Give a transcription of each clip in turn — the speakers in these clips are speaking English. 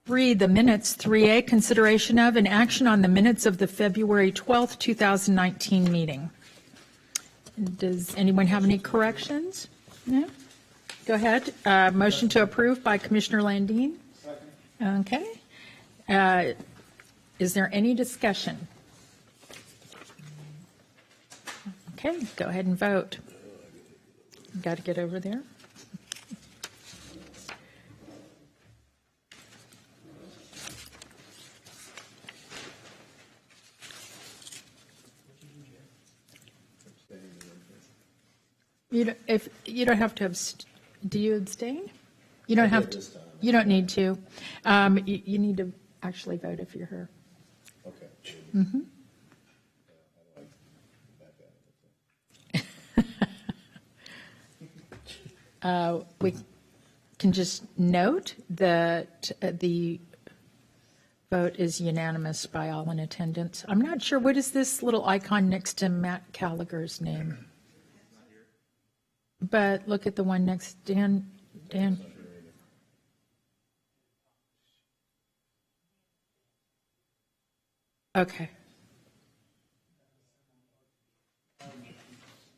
3, the minutes. 3A, consideration of and action on the minutes of the February 12th, 2019 meeting. Does anyone have any corrections? No? Go ahead. Motion to approve by Commissioner Landine. Second. Okay. Is there any discussion? Okay, go ahead and vote. Got to get over there. If you don't have to, do you abstain? You don't have to. You don't need to. You need to actually vote if you're here. Okay. Mm-hmm. We can just note that the vote is unanimous by all in attendance. I'm not sure, what is this little icon next to Matt Gallagher's name? But look at the one next, Dan. Okay.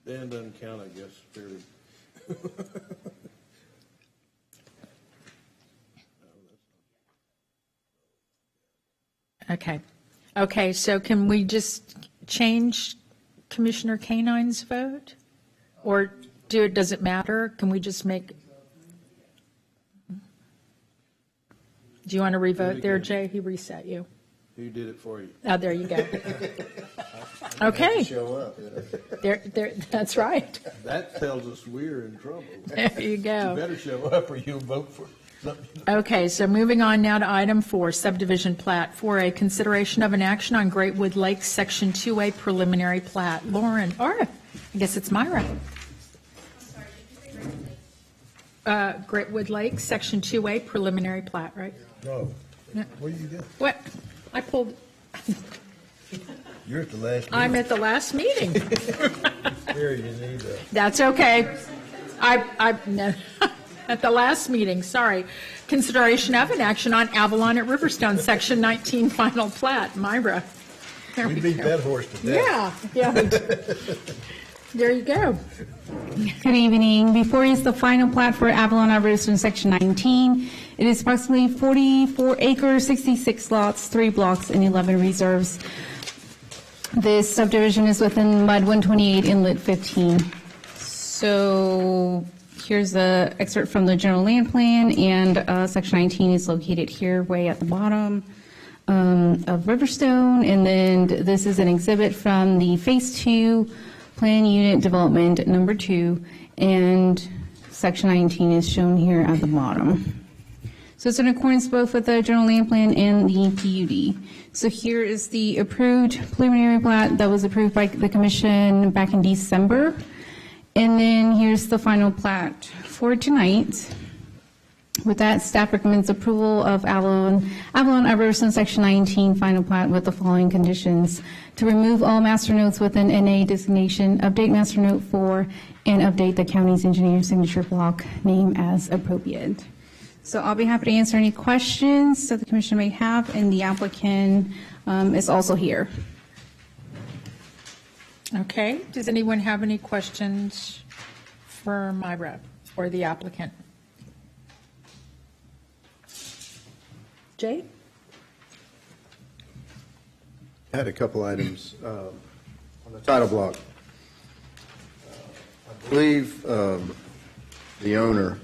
Dan doesn't count, I guess, fairly. Okay, so can we just change Commissioner K-9's vote? Or does it matter? Can we just make? Do you want to revote there, Jay? He reset you. Who did it for you? Oh, there you go. Okay. Show up. There, that's right. That tells us we're in trouble. There you go. You better show up or you'll vote for something. Okay, so moving on now to item 4, subdivision plat. 4A, consideration of an action on Greatwood Lakes, Section 2A preliminary plat. Lauren, or I guess it's Myra. Greatwood Lakes, Section 2A preliminary plat, right? No. No. What do you get? What? I pulled. You're at the last meeting. I'm at the last meeting. Here, you need that. That's okay. No, at the last meeting, sorry. Consideration of an action on Avalon at Riverstone, Section 19 final plat. Myra. There We we beat go. that horse to death. Yeah. There you go. Good evening. Before you is the final plat for Avalon Riverstone, Section 19. It is approximately 44 acres, 66 lots, 3 blocks, and 11 reserves. This subdivision is within MUD 128 Inlet 15. So here's the excerpt from the general land plan, and Section 19 is located here, way at the bottom of Riverstone. And then this is an exhibit from the Phase 2 Plan Unit Development Number 2, and Section 19 is shown here at the bottom. So it's in accordance both with the general land plan and the PUD. So here is the approved preliminary plat that was approved by the commission back in December. And then here's the final plat for tonight. With that, staff recommends approval of Avalon Riverstone Section 19 final plat with the following conditions: to remove all master notes with an NA designation, update master note 4, and update the county's engineer signature block name as appropriate. So I'll be happy to answer any questions that the commission may have, and the applicant is also here. Okay. Does anyone have any questions for Myra or the applicant? Jay? I had a couple items on the title block. I believe the owner,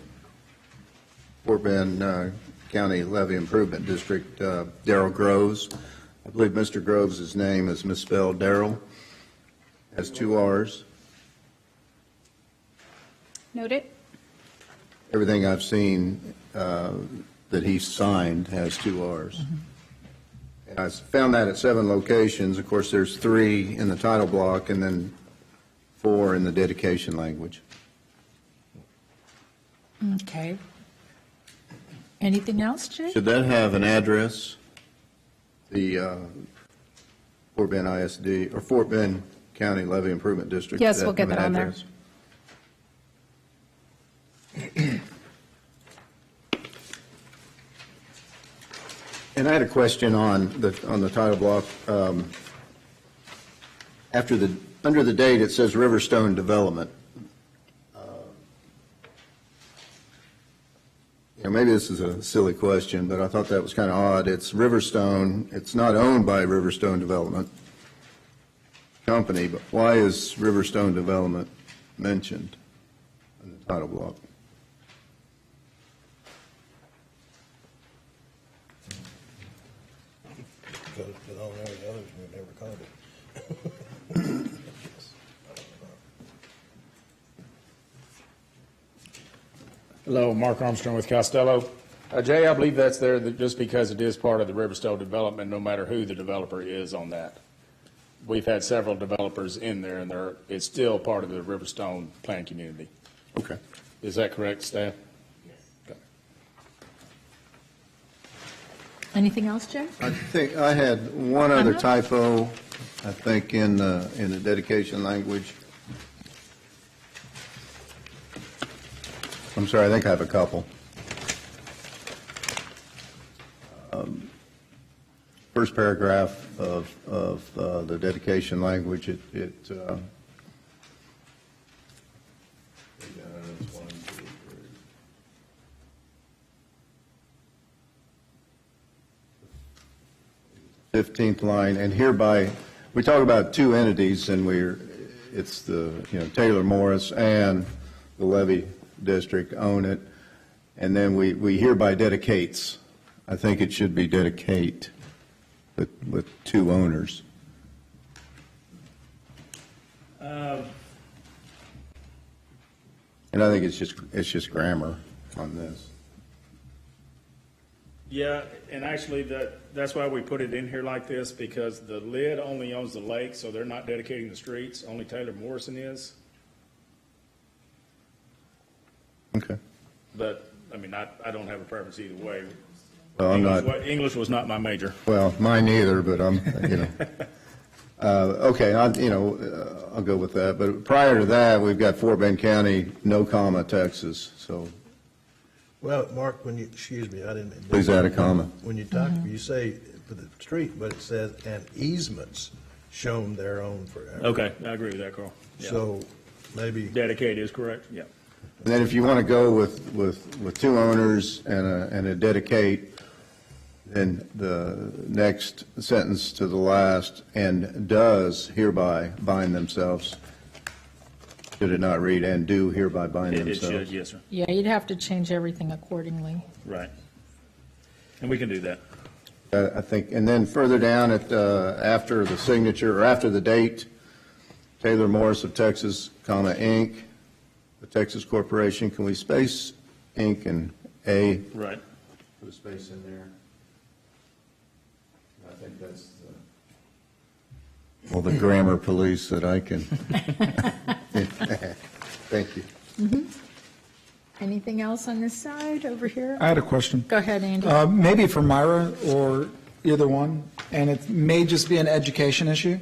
Fort Bend County Levy Improvement District, Darrell Groves. I believe Mr. Groves' name is misspelled. Darrell has 2 R's. Note it. Everything I've seen that he signed has 2 R's. And I found that at 7 locations. Of course, there's 3 in the title block and then 4 in the dedication language. Okay. Anything else, Jay? Should that have an address? The Fort Bend ISD or Fort Bend County Levy Improvement District? Yes, Does we'll get have that an on there. address? And I had a question on the title block. Under the date, it says Riverstone Development. Maybe this is a silly question, but I thought that was kind of odd. It's Riverstone, it's not owned by Riverstone Development Company, but why is Riverstone Development mentioned in the title block? Because on all the others, we never caught it. Hello, Mark Armstrong with Costello. Jay, I believe that's there just because it is part of the Riverstone development, no matter who the developer is on that. We've had several developers in there, and it's still part of the Riverstone plan community. Okay. Is that correct, staff? Anything else, Jay? I think I had one other typo, I think, in the dedication language. I'm sorry, I think I have a couple. First paragraph of the dedication language, it's 15th line, and hereby, we talk about two entities, and it's the, Taylor Morris and the Levy District own it, and then we hereby dedicates. I think it should be dedicate with two owners. And I think it's just grammar on this. Yeah, and actually, that's why we put it in here like this, because the LID only owns the lake, so they're not dedicating the streets. Only Taylor Morrison is. Okay. But, I mean, I don't have a preference either way. Well, I'm not. English was not my major. Well, mine neither, but I'm, okay, I'll go with that. But prior to that, we've got Fort Bend County, no comma, Texas, so Well, Mark, excuse me, I didn't. please add a comma. When you talk, you say for the street, but it says, and easements shown their own forever. Okay, I agree with that, Carl. Yeah. So maybe, Dedicate is correct, yeah. And then if you want to go with two owners and a dedicate, then the next sentence to the last, and does hereby bind themselves. Should it not read, and do hereby bind It themselves? should, yes, sir. Yeah, you'd have to change everything accordingly. Right. And we can do that. I think, and then further down at, after the signature, or after the date, Taylor Morris of Texas, comma, Inc., the Texas Corporation, can we space Inc. and A? Right. Put a space in there. I think that's the grammar police that I can. Thank you. Anything else on this side over here? I had a question. Go ahead, Andy. Maybe for Myra or either one, and it may just be an education issue.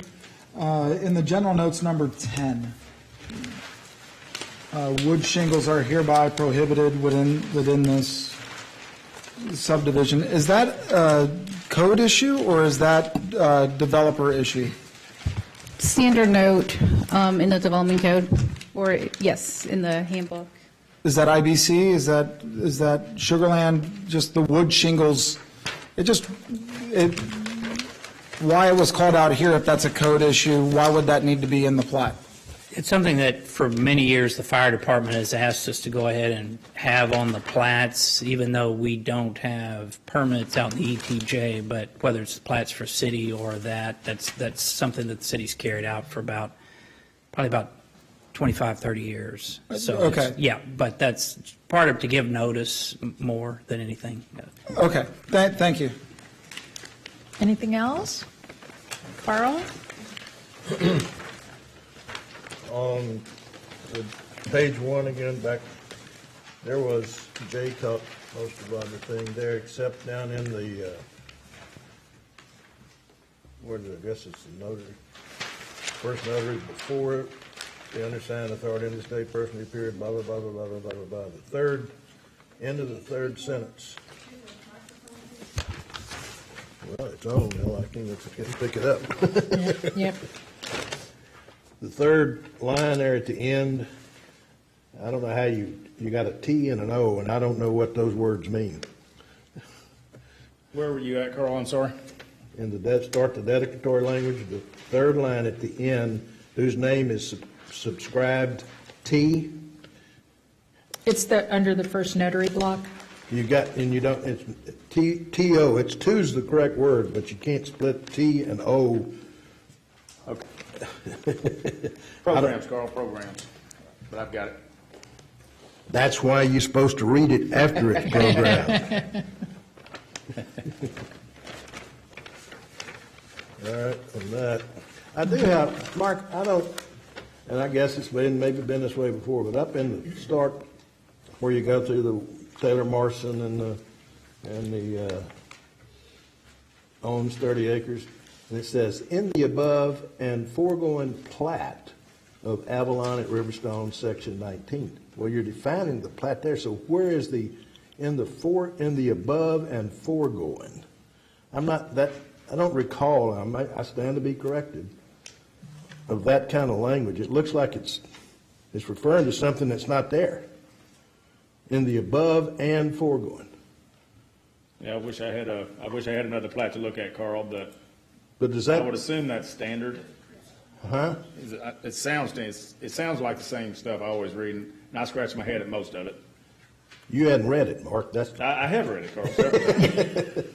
In the general notes, number 10, wood shingles are hereby prohibited within this subdivision. Is that a code issue or is that a developer issue? Standard note in the development code, or yes, in the handbook. Is that IBC? Is that Sugarland, just the wood shingles? Why it was called out here, if that's a code issue, why would that need to be in the plat? It's something that for many years the fire department has asked us to go ahead and have on the plats, even though we don't have permits out in the ETJ, but whether it's plats for city or that's something that the city's carried out for probably about 25, 30 years. So Okay. yeah, but that's part of to give notice more than anything. Okay, thank you. Anything else? Carl? on the page one again, back, there was, Jay caught most of everything there, except down in the, where did, I guess it's the notary. First notary before it, the undersigned authority in the state personally appeared, blah, blah, blah, blah, blah, blah, blah, blah. The third, end of the third sentence. Well, it's on, now I can't pick it up. Yep. The third line there at the end, I don't know how you got a T and an O, and I don't know what those words mean. Where were you at, Carl? I'm sorry. In start the dedicatory language, the third line at the end, whose name is subscribed T, It's under the first notary block. you got, and you don't, it's T-O, it's two's the correct word, but you can't split T and O. Okay. Programs, Carl, programs. But I've got it. That's why you're supposed to read it after it's programmed. All right, from that, I do have, Mark, I don't, and I guess it's maybe been this way before, but up in the start, where you go through the Taylor Morrison and the owns 30 acres, and it says, in the above and foregoing plat of Avalon at Riverstone, section 19. Well, you're defining the plat there, so where is in the above and foregoing? I don't recall, I stand to be corrected, of that kind of language. It looks like it's referring to something that's not there. In the above and foregoing. Yeah, I wish I had another plat to look at, Carl, but But does I would that, assume that's standard. huh? It sounds like the same stuff I always read, and I scratch my head at most of it. You hadn't read it, Mark. I have read it, Carl, several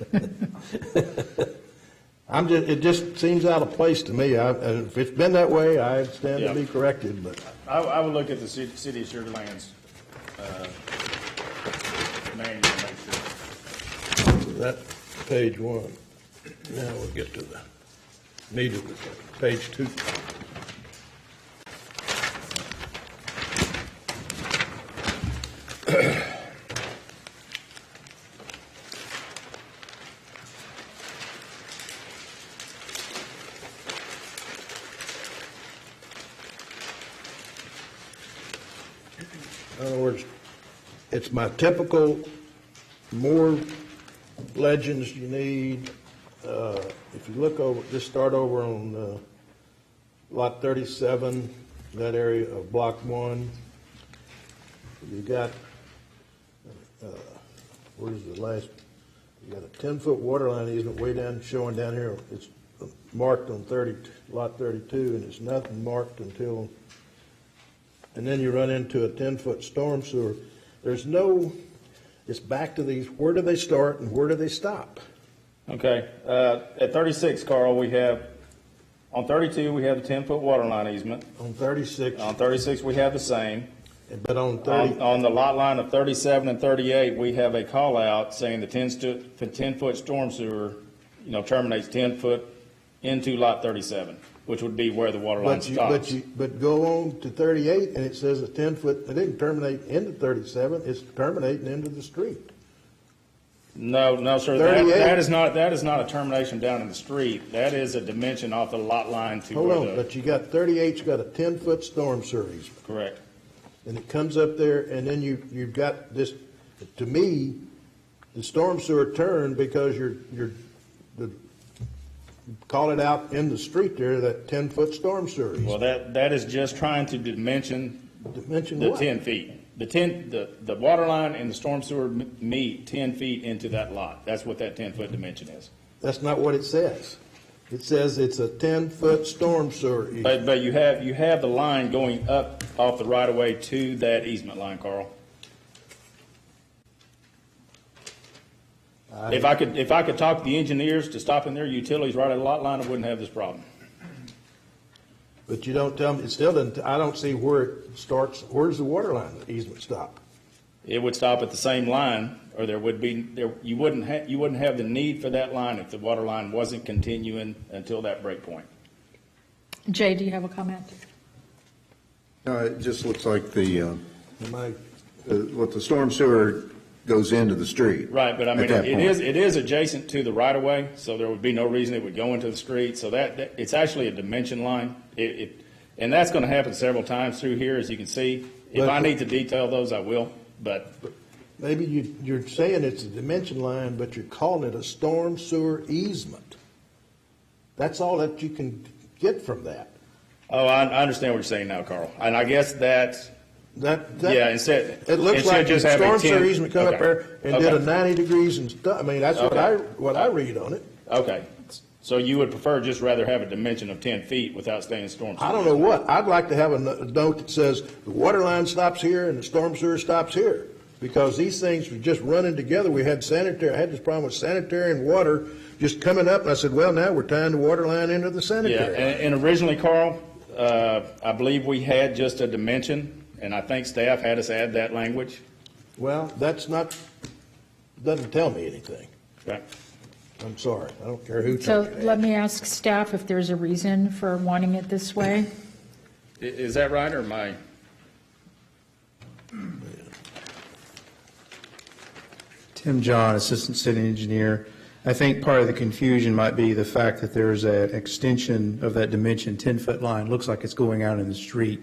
times. It just seems out of place to me. And if it's been that way, I stand to be corrected, but I would look at the City of Sugar Land's manual to make sure. that's page one. Now we'll get to the meat of the thing. Page two. In other words, it's my typical, more legends you need. If you look over, just start over on lot 37, that area of block 1. You got, where's the last, you got a 10-foot water line easement way down, showing down here. It's marked on lot 32, and it's nothing marked until, and then you run into a 10-foot storm sewer. There's no, it's back to these, where do they start and where do they stop? Okay, at 36, Carl, on 32, we have the 10-foot water line easement. On 36, On 36, we have the same. but on 30, On the lot line of 37 and 38, we have a call out saying the 10-foot storm sewer, terminates 10 foot into lot 37, which would be where the water line stops. but go on to 38 and it says a 10-foot, it didn't terminate into 37, it's terminating into the street. No, sir, 38. that is not a termination down in the street. That is a dimension off the lot line to Hold where on, but you got 38's got a 10-foot storm sewer easement. correct. And it comes up there, and then you've got this, to me, the storm sewer turned because call it out in the street there, that 10-foot storm sewer Well, easement. that is just trying to dimension Dimension the what? 10 feet. The water line and the storm sewer meet 10 feet into that lot. That's what that 10-foot dimension is. That's not what it says. It says it's a 10-foot storm sewer easement. But you have the line going up off the right of way to that easement line, Carl. If I could talk the engineers to stopping their utilities right at the lot line, I wouldn't have this problem. But you don't tell me, it still doesn't, I don't see where it starts, where's the water line easement stop? It would stop at the same line, or you wouldn't have the need for that line if the water line wasn't continuing until that break point. Jay, do you have a comment? No, it just looks like Am I- what the storm sewer goes into the street. Right, but I mean, at that point. it is adjacent to the right of way, so there would be no reason it would go into the street. So that it's actually a dimension line. And that's going to happen several times through here, as you can see. If I need to detail those, I will. But Maybe you're saying it's a dimension line, but you're calling it a storm sewer easement. That's all that you can get from that. Oh, I understand what you're saying now, Carl. And I guess that, yeah, instead. It looks instead like of the just having storm 10 sewer easement come up okay. there and did a Okay. 90 degrees and stuff. I mean, that's Okay. what I read on it. Okay. So you would prefer just rather have a dimension of 10 feet without staying storm sewer? I don't know what. I'd like to have a note that says the water line stops here and the storm sewer stops here. Because these things were just running together. I had this problem with sanitary and water just coming up. And I said, well, now we're tying the water line into the Yeah, sanitary. and originally, Carl, I believe we had just a dimension, and I think staff had us add that language. Well, doesn't tell me anything. Okay. I'm sorry. I don't care who So tells you let that. me ask staff if there's a reason for wanting it this way. Is that right, or am I? Tim John, Assistant City Engineer. I think part of the confusion might be the fact that there's an extension of that dimension 10-foot line. Looks like it's going out in the street.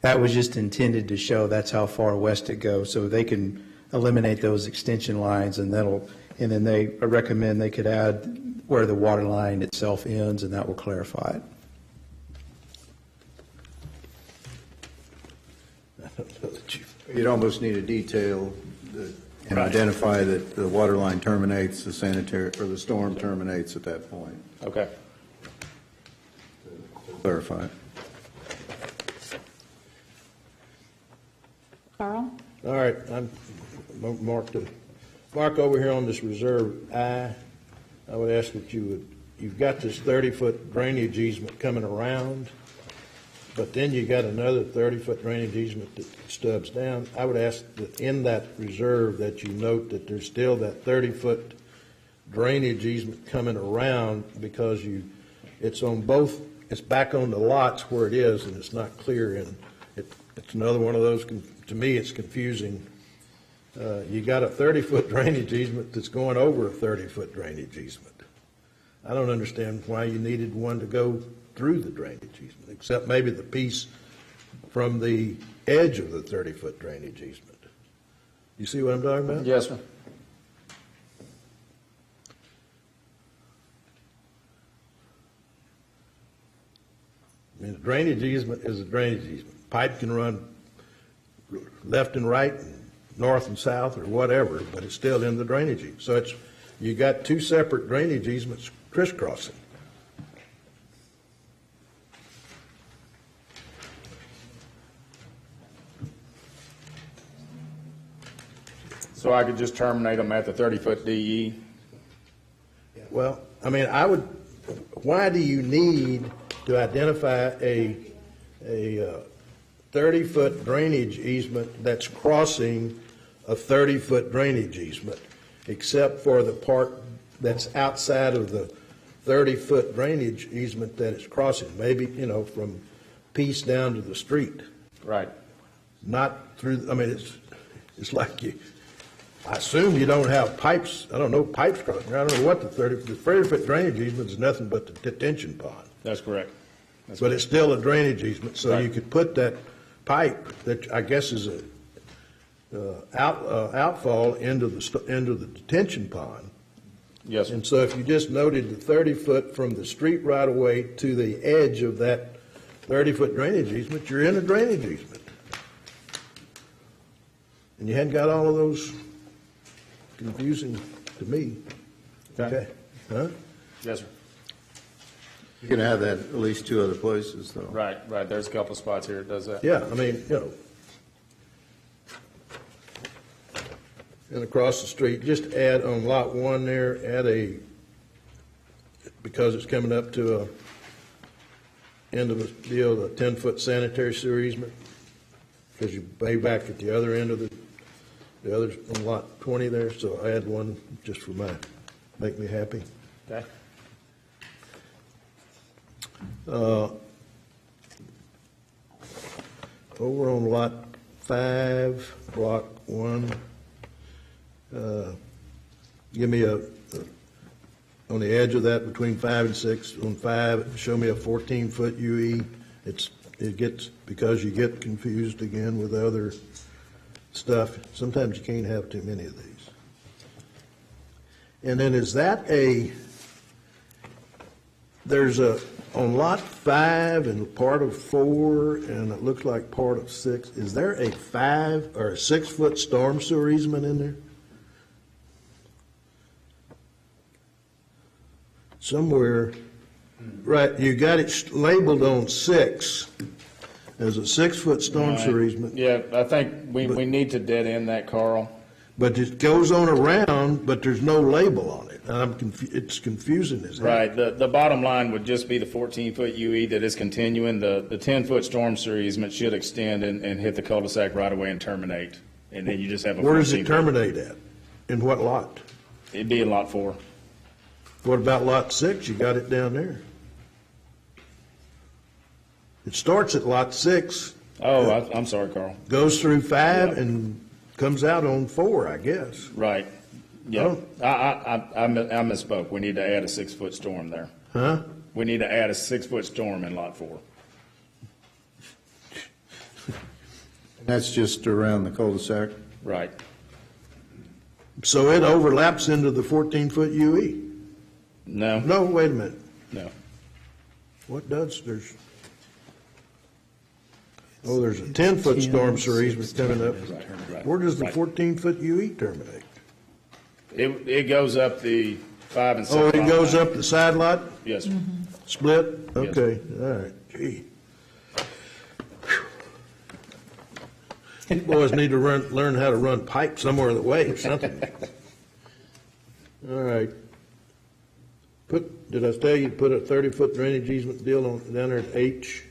That was just intended to show that's how far west it goes, so they can eliminate those extension lines, and then they recommend they could add where the water line itself ends, and that will clarify it. I don't know that you- You'd almost need a detail and identify that the water line terminates, the sanitary, or the storm terminates at that point. Okay. Clarify it. Carl? All right, I'm Mark over here on this reserve I would ask that you've got this 30-foot drainage easement coming around, but then you got another 30-foot drainage easement that stubs down. I would ask that in that reserve that you note that there's still that 30-foot drainage easement coming around because it's on both, it's back on the lots where it is and it's not clear, and it's another one of those, to me, it's confusing. You got a 30-foot drainage easement that's going over a 30-foot drainage easement. I don't understand why you needed one to go through the drainage easement, except maybe the piece from the edge of the 30-foot drainage easement. You see what I'm talking about? Yes, sir. I mean, a drainage easement is a drainage easement. Pipe can run left and right, and north and south, or whatever, but it's still in the drainage easement. So you got two separate drainage easements crisscrossing. So I could just terminate them at the 30-foot DE? Well, I mean, why do you need to identify a 30-foot drainage easement that's crossing a 30-foot drainage easement, except for the part that's outside of the 30-foot drainage easement that it's crossing, maybe, from Peace down to the street, Right. not through, I mean, it's like I assume you don't have pipes, I don't know, pipes crossing. I don't know what the 30-foot drainage easement is nothing but the detention pond. That's correct. But it's still a drainage easement, so Right. you could put that pipe that I guess is a outfall into the detention pond. Yes, sir. And so if you just noted the 30-foot from the street right away to the edge of that 30-foot drainage easement, you're in a drainage easement. And you hadn't got all of those confusing to me. Okay? Huh? Yes, sir. You're going to have that at least two other places, though. Right. There's a couple of spots here that does that. Yeah, I mean, and across the street, just add on lot one there, because it's coming up to a end of a deal, a 10-foot sanitary sewer easement, because you pay back at the other end of the other, on lot 20 there, so I add one just for make me happy. Okay. Over on lot 5, block 1, give me on the edge of that between 5 and 6, on 5, show me a 14-foot UE. It gets, because you get confused again with other stuff, sometimes you can't have too many of these. And then there's on lot 5 and part of 4, and it looks like part of 6, is there a 5 or a 6-foot storm sewer easement in there? Somewhere, right, you got it labeled on 6 as a 6-foot storm sewer easement. Yeah, I think we need to dead end that, Carl. But it goes on around, but there's no label on it. And it's confusing as heck. Right, the bottom line would just be the 14-foot UE that is continuing. The 10-foot storm sewer easement should extend and hit the cul-de-sac right away and terminate. And then you just have a 14-foot. Where does it terminate at? In what lot? It'd be in lot 4. What about lot 6? You got it down there. It starts at lot 6. Oh, I'm sorry, Carl. Goes through 5 Yeah. and comes out on 4, I guess. Right. Yeah, I misspoke. We need to add a 6-foot storm there. Huh? We need to add a 6-foot storm in lot 4. That's just around the cul-de-sac. Right. So it overlaps into the 14-foot UE. No, No, wait a minute. no. What does, there's a 10-foot storm sewer easement coming up. Right. Where does the Right. 14-foot UE terminate? It goes up the 5 and 6. Oh, it lot goes line. up the side lot, Yes, sir. split? Yes. Okay, all right, gee. You boys need to learn how to run pipe somewhere in the way or something. All right. Did I tell you to put a 30-foot drainage easement deal down there at H?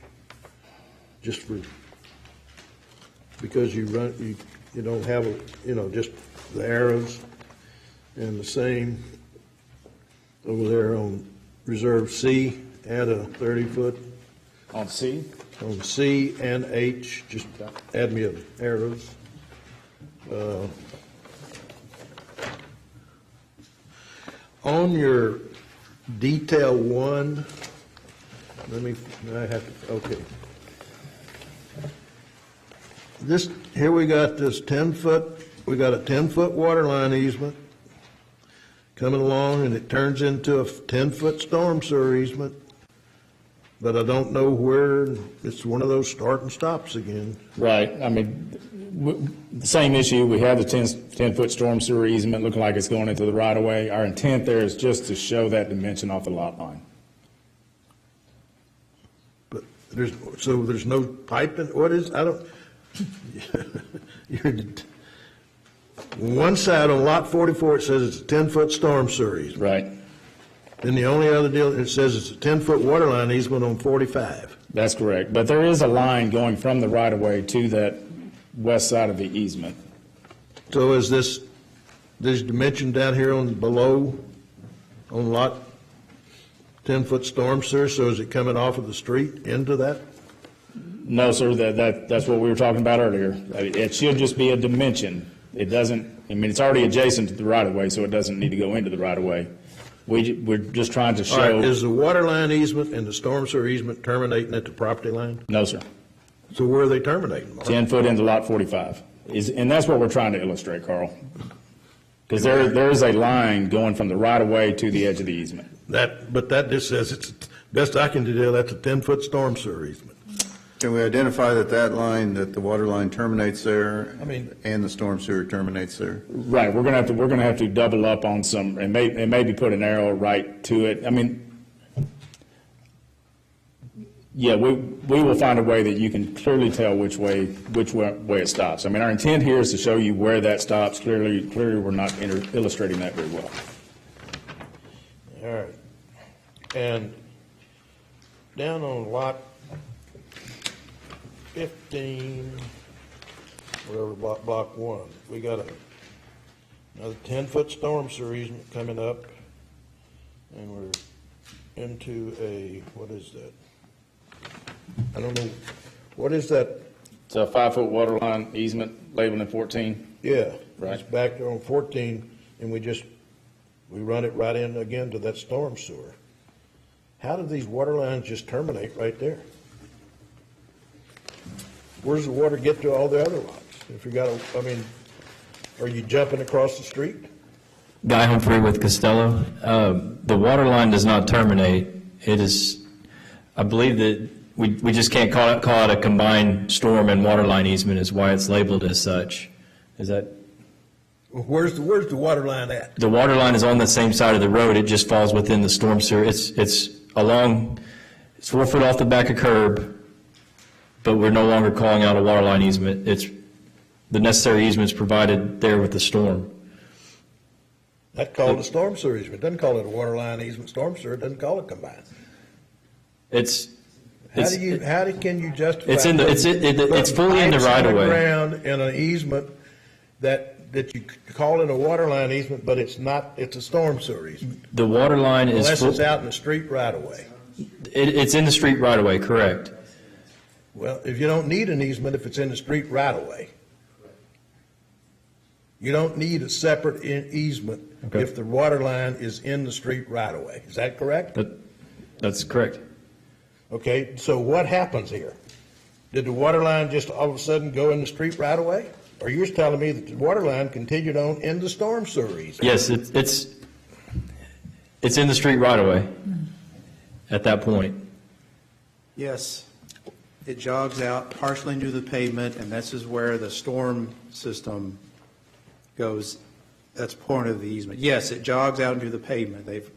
Just because you don't have just the arrows, and the same over there on Reserve C, add a 30-foot On C? on C and H, just add me an arrows. On your detail 1, okay. Here we got this 10-foot, we got a 10-foot water line easement coming along, and it turns into a 10-foot storm sewer easement. But I don't know where, it's one of those start and stops again. Right. I mean, the same issue. We have the 10-foot storm sewer easement looking like it's going into the right-of-way. Our intent there is just to show that dimension off the lot line. But there's no pipe in, what is, I don't, one side on lot 44, it says it's a 10-foot storm sewer easement. Right. Then the only other deal, it says it's a 10-foot water line easement on 45. That's correct. But there is a line going from the right-of-way to that west side of the easement. So is this dimension down here on below, on lot 10-foot storm sewer, so is it coming off of the street into that? No, sir, that's what we were talking about earlier. It should just be a dimension. It doesn't, I mean, it's already adjacent to the right-of-way, so it doesn't need to go into the right-of-way. We're just trying to All right, show. is the water line easement and the storm sewer easement terminating at the property line? No, sir. So where are they terminating, Mark? 10 foot into lot 45. And that's what we're trying to illustrate, Carl. Because there is a line going from the right-of-way to the edge of the easement. But that just says, it's, best I can do, that's a 10-foot storm sewer easement. Can we identify that line, that the water line terminates there? I mean- And the storm sewer terminates there? Right, we're gonna have to double up on some, and maybe put an arrow right to it. I mean, yeah, we will find a way that you can clearly tell which way it stops. I mean, our intent here is to show you where that stops. Clearly, we're not illustrating that very well. All right. And down on lot 15, whatever, block 1, we got another 10-foot storm sewer easement coming up, and we're into a, what is that? I don't know, what is that? It's a 5-foot water line easement labeled in 14. Yeah. Right. It's back there on 14, and we run it right in again to that storm sewer. How do these water lines just terminate right there? Where's the water get to all the other lots? If you got I mean, are you jumping across the street? Guy Humphrey with Costello. The water line does not terminate. It is, I believe that we just can't call it a combined storm and water line easement is why it's labeled as such. Is that? Where's the water line at? The water line is on the same side of the road. It just falls within the storm sewer. It's 4 foot off the back of curb, but we're no longer calling out a water line easement. It's the necessary easements provided there with the storm. That called a storm sewer easement. Doesn't call it a water line easement, storm sewer. It doesn't call it combined. How can you justify? It's fully in the right of way. Ground in an easement that you call it a water line easement, but it's not. It's a storm sewer easement. The water line is unless it's out in the street right of way. It's in the street right of way, correct? Well, if you don't need an easement if it's in the street right of way, you don't need a separate easement if the water line is in the street right of way. Is that correct? That's correct. Okay, so what happens here? Did the water line just all of a sudden go in the street right away? Or you're telling me that the water line continued on in the storm sewer easement? Yes, it's in the street right away at that point. Yes, it jogs out partially into the pavement, and this is where the storm system goes. That's part of the easement. Yes, it jogs out into the pavement. They've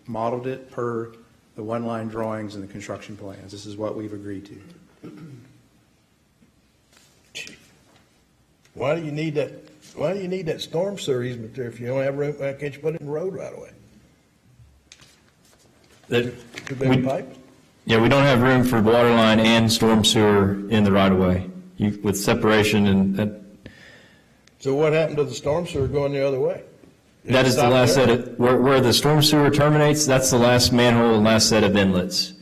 modeled it per the one-line drawings and the construction plans. This is what we've agreed to. Why do you need that? Why do you need that storm sewer easement there if you don't have room? Why can't you put it in the road right away? Too big a pipe? Yeah, we don't have room for water line and storm sewer in the right of way with separation and that. So what happened to the storm sewer going the other way? That is the last set of, where the storm sewer terminates, that's the last manhole and last set of inlets.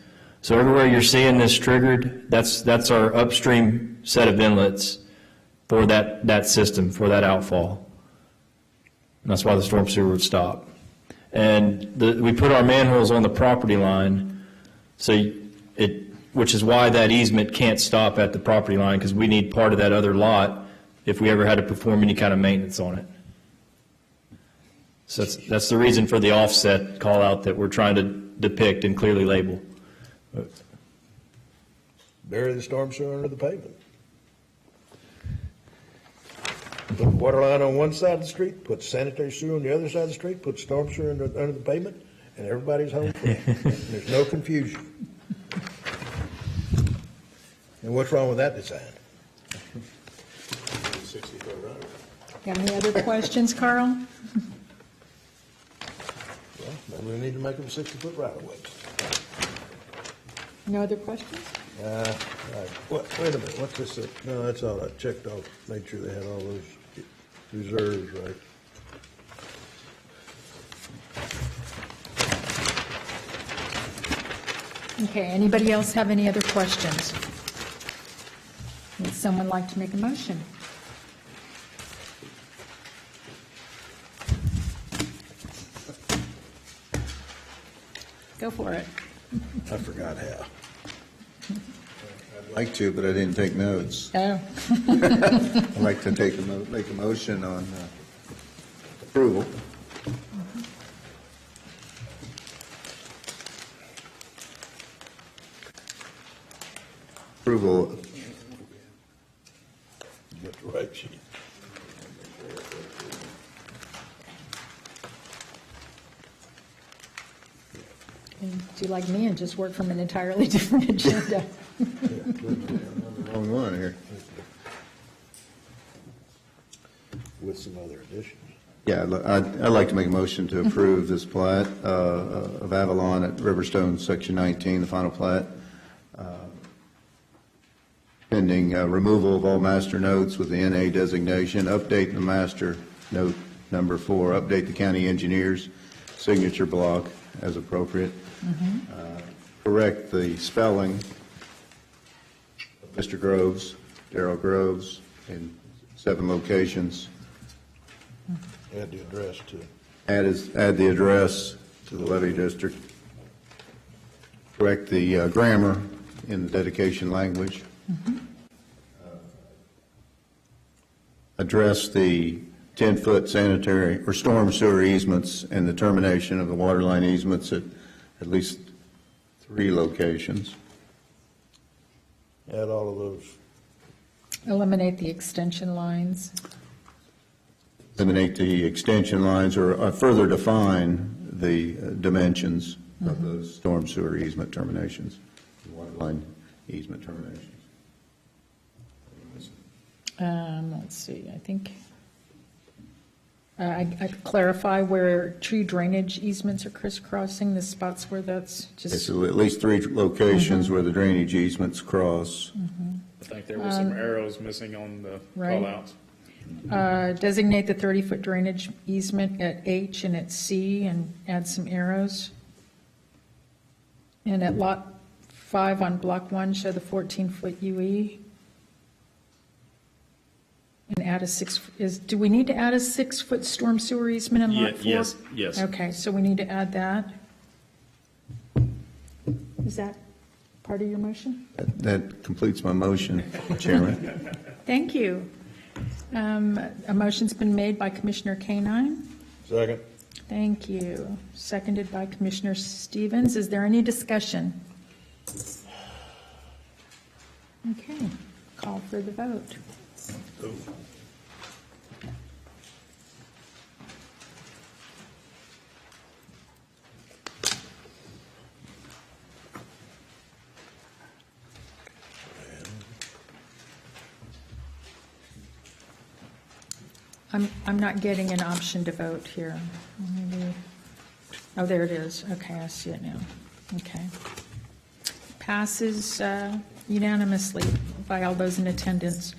So everywhere you're seeing this triggered, that's our upstream set of inlets for that system, for that outfall. And that's why the storm sewer would stop. And we put our manholes on the property line, which is why that easement can't stop at the property line, because we need part of that other lot if we ever had to perform any kind of maintenance on it. So that's the reason for the offset call out that we're trying to depict and clearly label. Bury the storm sewer under the pavement. Put the water line on one side of the street, put sanitary sewer on the other side of the street, put storm sewer under the pavement, and everybody's home free. There's no confusion. And what's wrong with that design? 60-foot right. Got any other questions, Carl? Well, maybe we need to make them 60-foot right of ways. No other questions? Wait a minute, what's this? No, that's all I checked off, made sure they had all those reserves right. Okay, anybody else have any other questions? Would someone like to make a motion? Go for it. I forgot how. I'd like to, but I didn't take notes. Oh. I'd like to make a motion on approval. Approval. Get the right sheet. Do you like me and just work from an entirely different agenda? Wrong one here. With some other additions. Yeah, I'd like to make a motion to approve this plat of Avalon at Riverstone, Section 19, the final plat, pending removal of all master notes with the NA designation, update the master note number 4, update the county engineer's signature block as appropriate, correct the spelling of Mr. Groves, Darrell Groves, in 7 locations. Add the address to. Add the address to the levy district. Correct the grammar in the dedication language. address the 10-foot sanitary or storm sewer easements and the termination of the water line easements at least 3 locations. Add all of those. Eliminate the extension lines. Eliminate the extension lines or further define the dimensions of those storm sewer easement terminations, the water line easement terminations. Let's see, I think, I could clarify where tree drainage easements are crisscrossing, the spots where that's It's just, at least 3 locations where the drainage easements cross. I think there were some arrows missing on the Right. callouts. designate the 30-foot drainage easement at H and at C and add some arrows. And at lot 5 on block 1, show the 14-foot UE. And add a 6, do we need to add a 6-foot storm sewer easement in lot 4? Yes. Okay, so we need to add that. Is that part of your motion? That completes my motion, Chairman. Thank you. A motion's been made by Commissioner Canine. Second. Thank you. Seconded by Commissioner Stevens. Is there any discussion? Okay, call for the vote. I'm not getting an option to vote here. Maybe- Oh, there it is. Okay, I see it now. Okay. Passes unanimously by all those in attendance.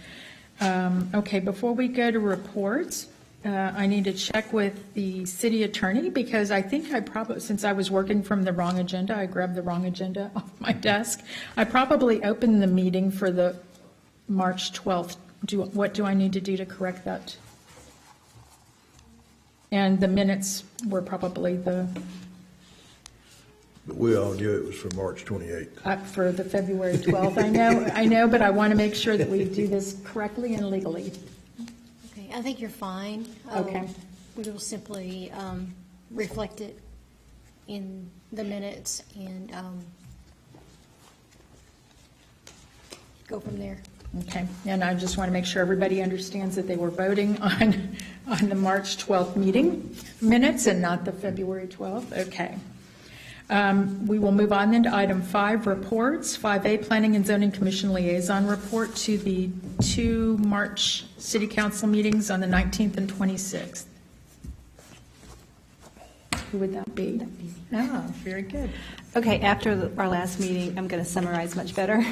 Okay, before we go to reports, I need to check with the city attorney because I think I probably, since I was working from the wrong agenda, I grabbed the wrong agenda off my desk. I probably opened the meeting for the March 12th. What do I need to do to correct that? And the minutes were probably But we all knew it was for March 28th. up for the February 12th. I know, but I want to make sure that we do this correctly and legally. Okay, I think you're fine. Okay. We will simply reflect it in the minutes and go from there. Okay, and I just want to make sure everybody understands that they were voting on the March 12th meeting minutes and not the February 12th. Okay. We will move on then to item 5, reports. 5A, Planning and Zoning Commission Liaison Report to the 2 March City Council meetings on the 19th and 26th. Who would that be? Oh, very good. Okay, after our last meeting, I'm going to summarize much better.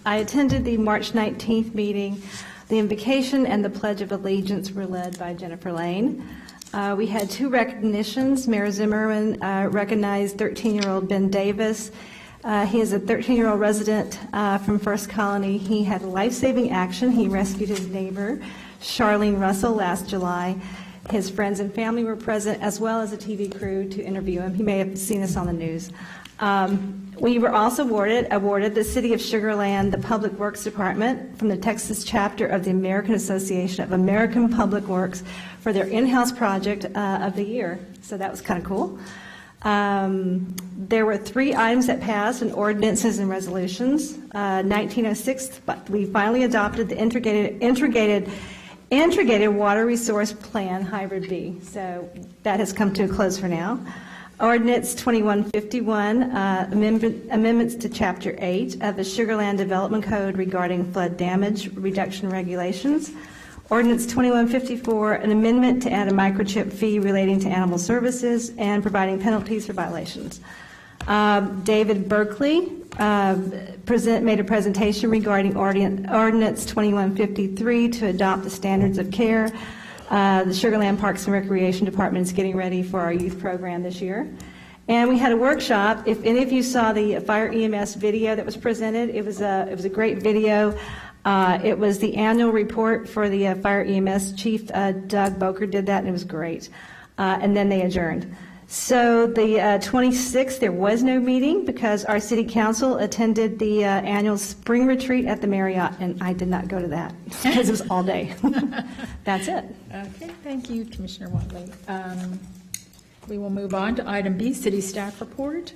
I attended the March 19th meeting. The invocation and the Pledge of Allegiance were led by Jennifer Lane. We had 2 recognitions. Mayor Zimmerman recognized 13-year-old Ben Davis. He is a 13-year-old resident from First Colony. He had life-saving action. He rescued his neighbor, Charlene Russell, last July. His friends and family were present, as well as a TV crew to interview him. He may have seen this on the news. We were also awarded the City of Sugar Land, the Public Works Department, from the Texas chapter of the American Association of American Public Works for their in-house project of the year. So that was kind of cool. There were 3 items that passed in ordinances and resolutions. 1906, but we finally adopted the Integrated Water Resource Plan Hybrid B. So that has come to a close for now. Ordinance 2151, amendments to Chapter 8 of the Sugar Land Development Code regarding flood damage reduction regulations. Ordinance 2154, an amendment to add a microchip fee relating to animal services and providing penalties for violations. David Berkeley made a presentation regarding Ordinance 2153 to adopt the standards of care. The Sugar Land Parks and Recreation Department is getting ready for our youth program this year. And we had a workshop. If any of you saw the fire EMS video that was presented, it was a great video. It was the annual report for the fire EMS chief. Doug Boker did that, and it was great. And then they adjourned. So the 26th, there was no meeting because our city council attended the annual spring retreat at the Marriott, and I did not go to that because it was all day. That's it. Okay, thank you, Commissioner Watley. We will move on to item B, city staff report.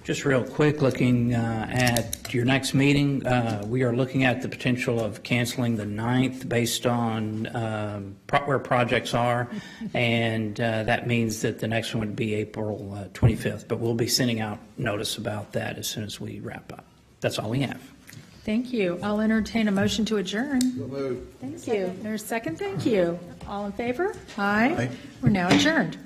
Just real quick, looking at your next meeting, we are looking at the potential of canceling the 9th based on where projects are, and that means that the next one would be April 25th, but we'll be sending out notice about that as soon as we wrap up. That's all we have. Thank you. I'll entertain a motion to adjourn. Thank you. There's a second, thank you. All in favor? Aye. We're now adjourned.